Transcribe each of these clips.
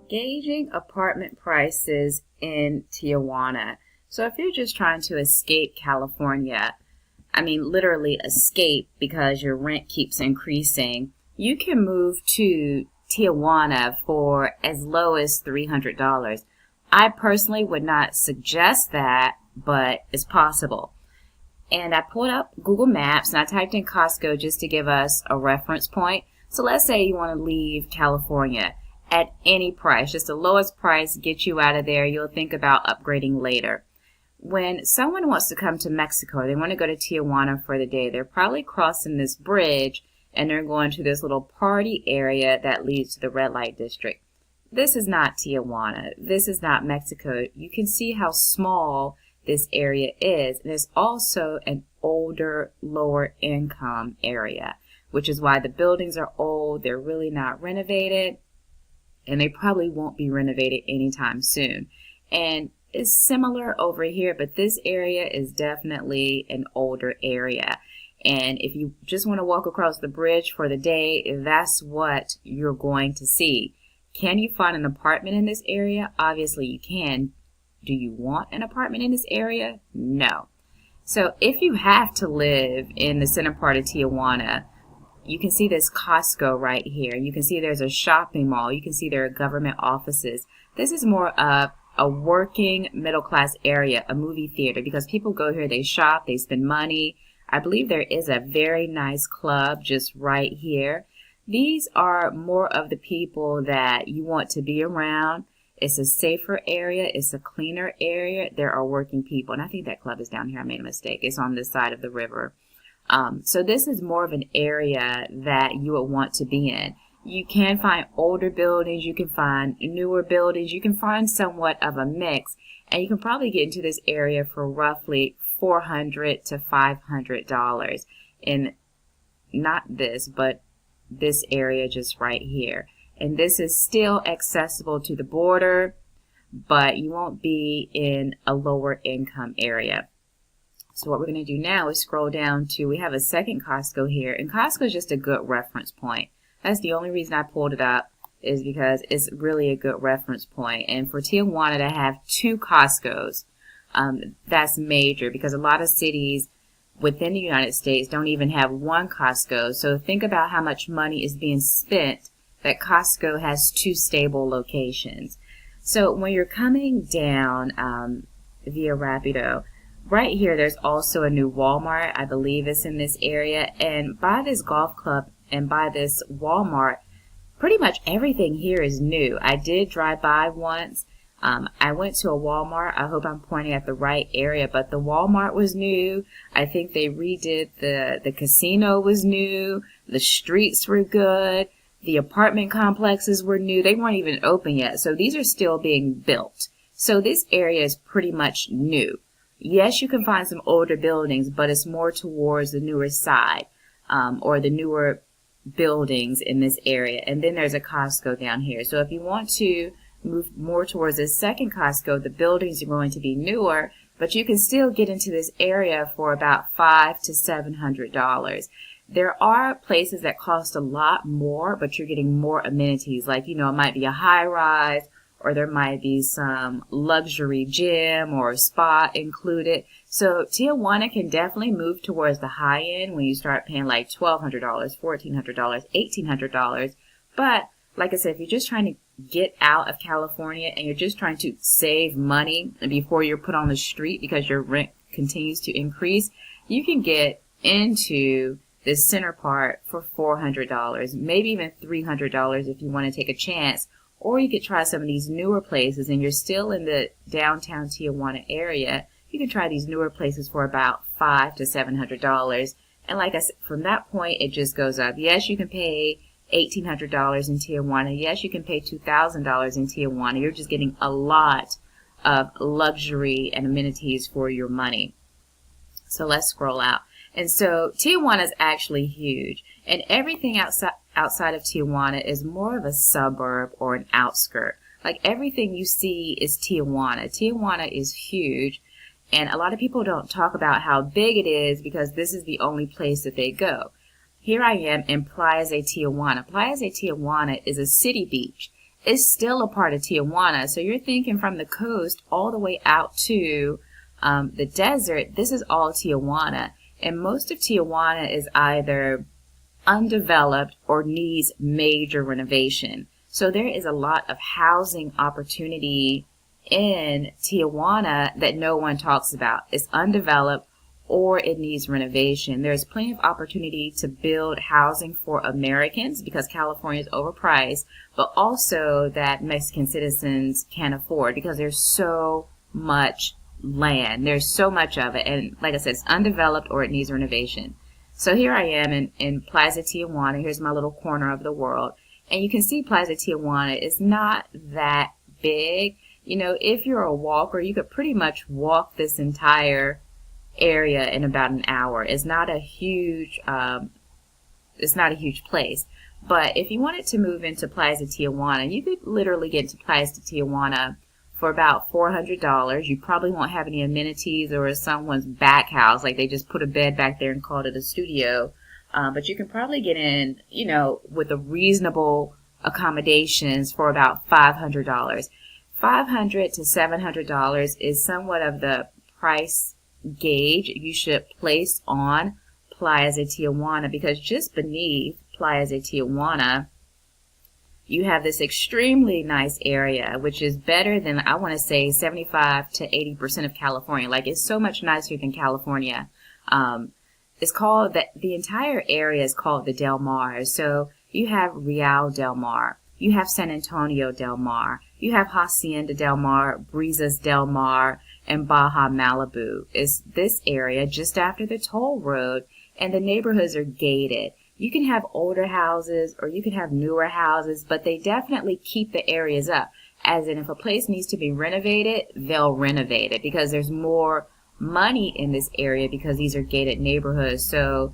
Gauging apartment prices in Tijuana. So if you're just trying to escape California, I mean literally escape because your rent keeps increasing, you can move to Tijuana for as low as $300. I personally would not suggest that, but it's possible. And I pulled up Google Maps and I typed in Costco just to give us a reference point. So let's say you want to leave California at any price, just the lowest price, get you out of there. You'll think about upgrading later. When someone wants to come to Mexico, they want to go to Tijuana for the day, they're probably crossing this bridge and they're going to this little party area that leads to the red light district. This is not Tijuana. This is not Mexico. You can see how small this area is. And it's also an older, lower income area, which is why the buildings are old. They're really not renovated, and they probably won't be renovated anytime soon. And it's similar over here, but this area is definitely an older area. And if you just want to walk across the bridge for the day, that's what you're going to see. Can you find an apartment in this area? Obviously you can. Do you want an apartment in this area? No. So if you have to live in the center part of Tijuana, you can see this Costco right here. You can see there's a shopping mall. You can see there are government offices. This is more of a working middle class area, a movie theater, because people go here, they shop, they spend money. I believe there is a very nice club just right here. These are more of the people that you want to be around. It's a safer area. It's a cleaner area. There are working people. And I think that club is down here. I made a mistake. It's on this side of the river. So this is more of an area that you would want to be in. You can find older buildings. You can find newer buildings. You can find somewhat of a mix. And you can probably get into this area for roughly $400 to $500 in not this, but this area just right here. And this is still accessible to the border, but you won't be in a lower income area. So what we're going to do now is scroll down to, we have a second Costco here, and Costco is just a good reference point. That's the only reason I pulled it up, is because it's really a good reference point. And for Tijuana to have two Costcos, that's major, because a lot of cities within the United States don't even have one Costco. So think about how much money is being spent that Costco has two stable locations. So when you're coming down via Rapido, right here there's also a new Walmart. I believe it's in this area. And by this golf club and by this Walmart, pretty much everything here is new. I did drive by once. I went to a Walmart. I hope I'm pointing at the right area, but the Walmart was new. I think they redid the casino was new. The streets were good. The apartment complexes were new. They weren't even open yet. So these are still being built. So this area is pretty much new. Yes, you can find some older buildings, but it's more towards the newer side, or the newer buildings in this area. And then there's a Costco down here. So if you want to move more towards this second Costco, the buildings are going to be newer, but you can still get into this area for about $500 to $700. There are places that cost a lot more, but you're getting more amenities. Like, it might be a high rise, or there might be some luxury gym or spa included. So Tijuana can definitely move towards the high end when you start paying like $1,200, $1,400, $1,800. But like I said, if you're just trying to get out of California and you're just trying to save money before you're put on the street because your rent continues to increase, you can get into this center part for $400, maybe even $300 if you want to take a chance. Or you could try some of these newer places, and you're still in the downtown Tijuana area. You can try these newer places for about $500 to $700. And like I said, from that point, it just goes up. Yes, you can pay $1,800 in Tijuana. Yes, you can pay $2,000 in Tijuana. You're just getting a lot of luxury and amenities for your money. So let's scroll out. And so Tijuana is actually huge, and everything outside of Tijuana is more of a suburb or an outskirt. Like everything you see is Tijuana. Tijuana is huge, and a lot of people don't talk about how big it is because this is the only place that they go. Here I am in Playas de Tijuana. Playas de Tijuana is a city beach, it's still a part of Tijuana. So you're thinking from the coast all the way out to the desert. This is all Tijuana. And most of Tijuana is either undeveloped or needs major renovation. So there is a lot of housing opportunity in Tijuana that no one talks about. It's undeveloped or it needs renovation. There's plenty of opportunity to build housing for Americans because California is overpriced, but also that Mexican citizens can't afford because there's so much land. There's so much of it. And like I said, it's undeveloped or it needs renovation. So here I am in Playas de Tijuana. Here's my little corner of the world. And you can see Playas de Tijuana is not that big. You know, if you're a walker, you could pretty much walk this entire area in about an hour. It's not a huge place. But if you wanted to move into Playas de Tijuana, you could literally get into Playas de Tijuana for about $400. You probably won't have any amenities or someone's back house, like they just put a bed back there and called it a studio. But you can probably get in, you know, with a reasonable accommodations for about $500. $500 to $700 is somewhat of the price gauge you should place on Playas de Tijuana, because just beneath Playas de Tijuana, you have this extremely nice area, which is better than, I want to say, 75 to 80% of California. Like, it's so much nicer than California. It's called, the entire area is called the Del Mar. So you have Real Del Mar. You have San Antonio Del Mar. You have Hacienda Del Mar, Brisas Del Mar, and Baja Malibu. It's this area just after the toll road, and the neighborhoods are gated. You can have older houses or you can have newer houses, but they definitely keep the areas up. As in, if a place needs to be renovated, they'll renovate it because there's more money in this area because these are gated neighborhoods. So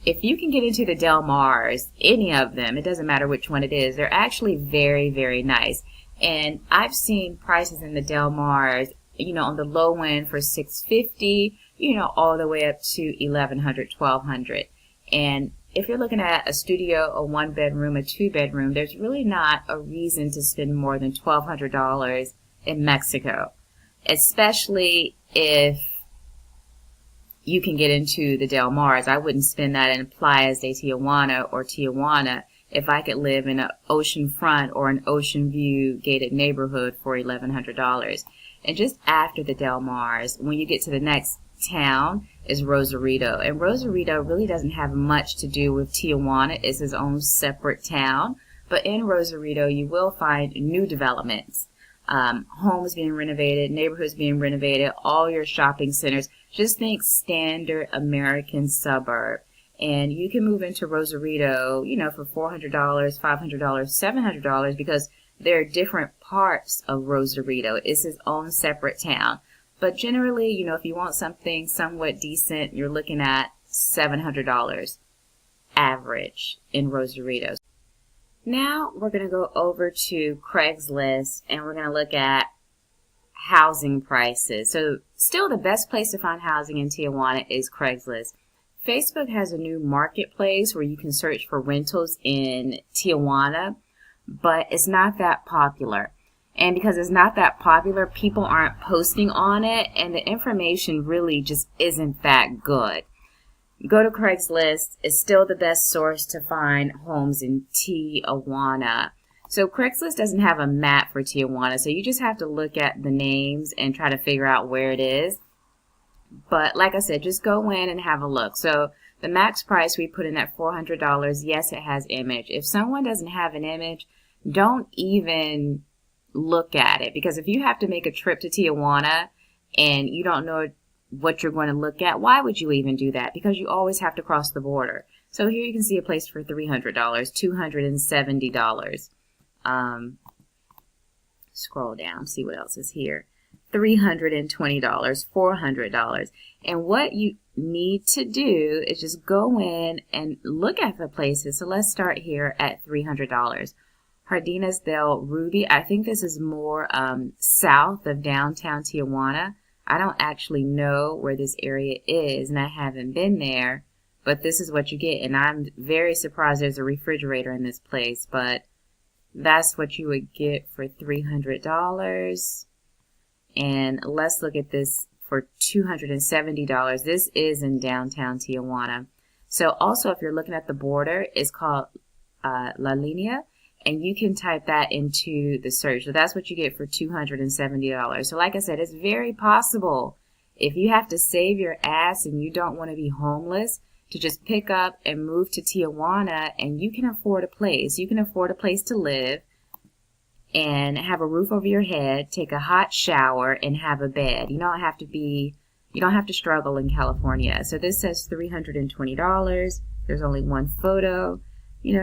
if you can get into the Del Mars, any of them, it doesn't matter which one it is, they're actually very, very nice. And I've seen prices in the Del Mars, you know, on the low end for $650, you know, all the way up to $1,100, $1,200. And if you're looking at a studio, a 1-bedroom, a 2-bedroom, there's really not a reason to spend more than $1,200 in Mexico, especially if you can get into the Del Mars. I wouldn't spend that in Playas de Tijuana or Tijuana if I could live in an oceanfront or an ocean view gated neighborhood for $1,100. And just after the Del Mars, when you get to the next town, is Rosarito. And Rosarito really doesn't have much to do with Tijuana. It's its own separate town. But in Rosarito, you will find new developments. Homes being renovated, neighborhoods being renovated, all your shopping centers. Just think standard American suburb. And you can move into Rosarito, you know, for $400, $500, $700 because there are different parts of Rosarito. It's its own separate town. But generally, you know, if you want something somewhat decent, you're looking at $700 average in Rosarito. Now we're going to go over to Craigslist and we're going to look at housing prices. So still the best place to find housing in Tijuana is Craigslist. Facebook has a new marketplace where you can search for rentals in Tijuana, but it's not that popular. And because it's not that popular, people aren't posting on it, and the information really just isn't that good. Go to Craigslist. It's still the best source to find homes in Tijuana. So Craigslist doesn't have a map for Tijuana, so you just have to look at the names and try to figure out where it is. But like I said, just go in and have a look. So the max price we put in at $400, yes, it has image. If someone doesn't have an image, don't even look at it, because if you have to make a trip to Tijuana and you don't know what you're going to look at, why would you even do that? Because you always have to cross the border. So here you can see a place for $300, $270. Scroll down, see what else is here. $320, $400. And what you need to do is just go in and look at the places. So let's start here at $300. Jardines del Ruby. I think this is more south of downtown Tijuana. I don't actually know where this area is, and I haven't been there, but this is what you get. And I'm very surprised there's a refrigerator in this place, but That's what you would get for $300. And let's look at this for $270. This is in downtown Tijuana. So also, if you're looking at the border, it's called La Linea, and you can type that into the search. So that's what you get for $270. So like I said, it's very possible, if you have to save your ass and you don't want to be homeless, to just pick up and move to Tijuana, and you can afford a place. You can afford a place to live and have a roof over your head, take a hot shower, and have a bed. You don't have to struggle in California. So this says $320. There's only one photo.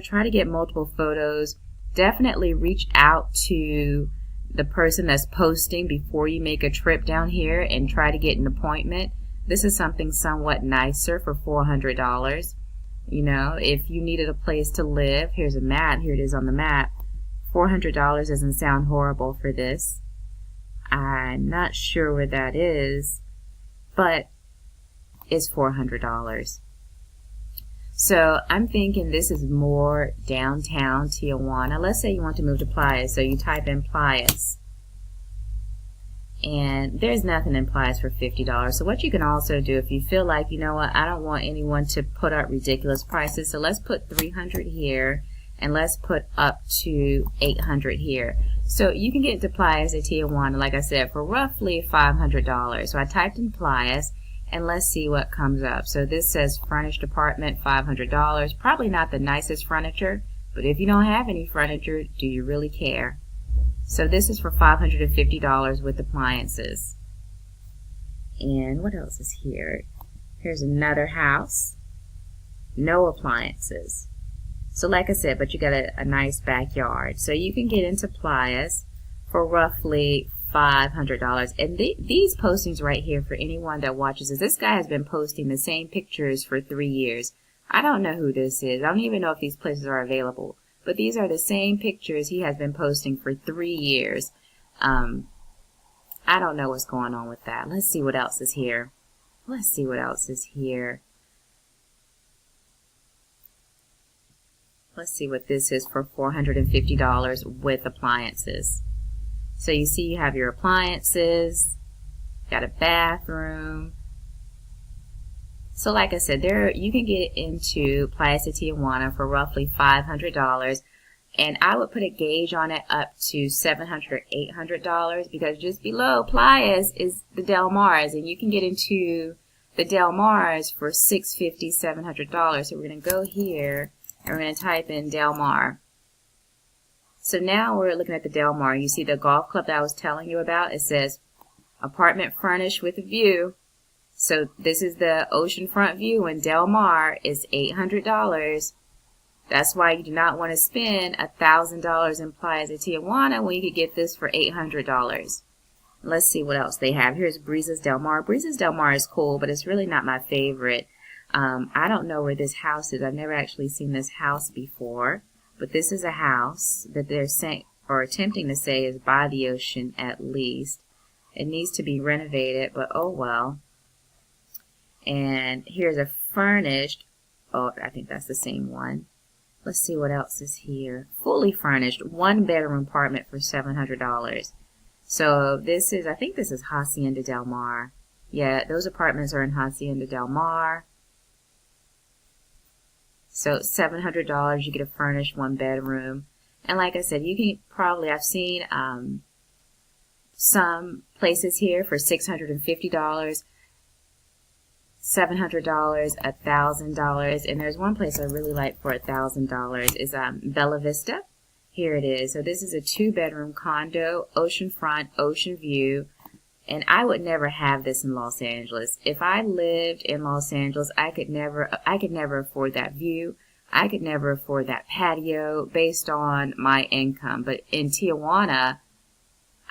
Try to get multiple photos. Definitely reach out to the person that's posting before you make a trip down here and try to get an appointment. This is something somewhat nicer for $400. If you needed a place to live, here's a map. Here it is on the map. $400 doesn't sound horrible for this. I'm not sure where that is, but it's $400. So I'm thinking this is more downtown Tijuana. Let's say you want to move to Playas, so you type in Playas. And there's nothing in Playas for $50. So what you can also do, if you feel like, I don't want anyone to put up ridiculous prices, so let's put $300 here, and let's put up to $800 here. So you can get to Playas de Tijuana, like I said, for roughly $500. So I typed in Playas, and let's see what comes up. So this says furnished apartment, $500. Probably not the nicest furniture, but if you don't have any furniture, do you really care? So this is for $550 with appliances. And what else is here? Here's another house. No appliances. So like I said, but you got a nice backyard. So you can get into Playas for roughly $500. And these postings right here, for anyone that watches this guy has been posting the same pictures for 3 years. I don't know who this is. I don't even know if these places are available. But these are the same pictures he has been posting for 3 years. I don't know what's going on with that. Let's see what else is here. Let's see what else is here. Let's see what this is for $450 with appliances. So you see you have your appliances, got a bathroom. So like I said, you can get into Playas de Tijuana for roughly $500. And I would put a gauge on it up to $700 or $800, because just below Playas is the Del Mars, and you can get into the Del Mars for $650, $700. So we're going to go here and we're going to type in Del Mar. So now we're looking at the Del Mar. You see the golf club that I was telling you about? It says apartment furnished with a view. So this is the oceanfront view, and Del Mar is $800. That's why you do not want to spend $1,000 in Playas de Tijuana when you could get this for $800. Let's see what else they have. Here's Brisas Del Mar. Brisas Del Mar is cool, but it's really not my favorite. I don't know where this house is. I've never actually seen this house before, but this is a house that they're saying, or attempting to say, is by the ocean at least. It needs to be renovated, but oh well. And here's a furnished, oh, I think that's the same one. Let's see what else is here. Fully furnished, 1-bedroom apartment for $700. So this is, I think this is Hacienda Del Mar. Yeah, those apartments are in Hacienda Del Mar. So $700, you get a furnished 1-bedroom. And like I said, you can probably, I've seen some places here for $650. $700, $1,000, and there's one place I really like for $1,000 is Bella Vista. Here it is. So this is a 2-bedroom condo, oceanfront, ocean view, and I would never have this in Los Angeles. If I lived in Los Angeles, I could never afford that view. I could never afford that patio based on my income. But in Tijuana,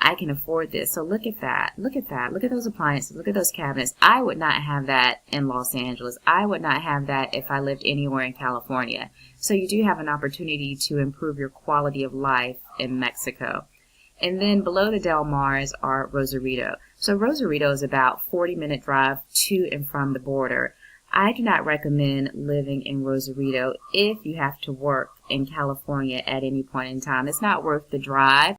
I can afford this. So look at that. Look at that. Look at those appliances. Look at those cabinets. I would not have that in Los Angeles. I would not have that if I lived anywhere in California. So you do have an opportunity to improve your quality of life in Mexico. And then below the Del Mars are Rosarito. So Rosarito is about 40-minute drive to and from the border. I do not recommend living in Rosarito if you have to work in California at any point in time. It's not worth the drive.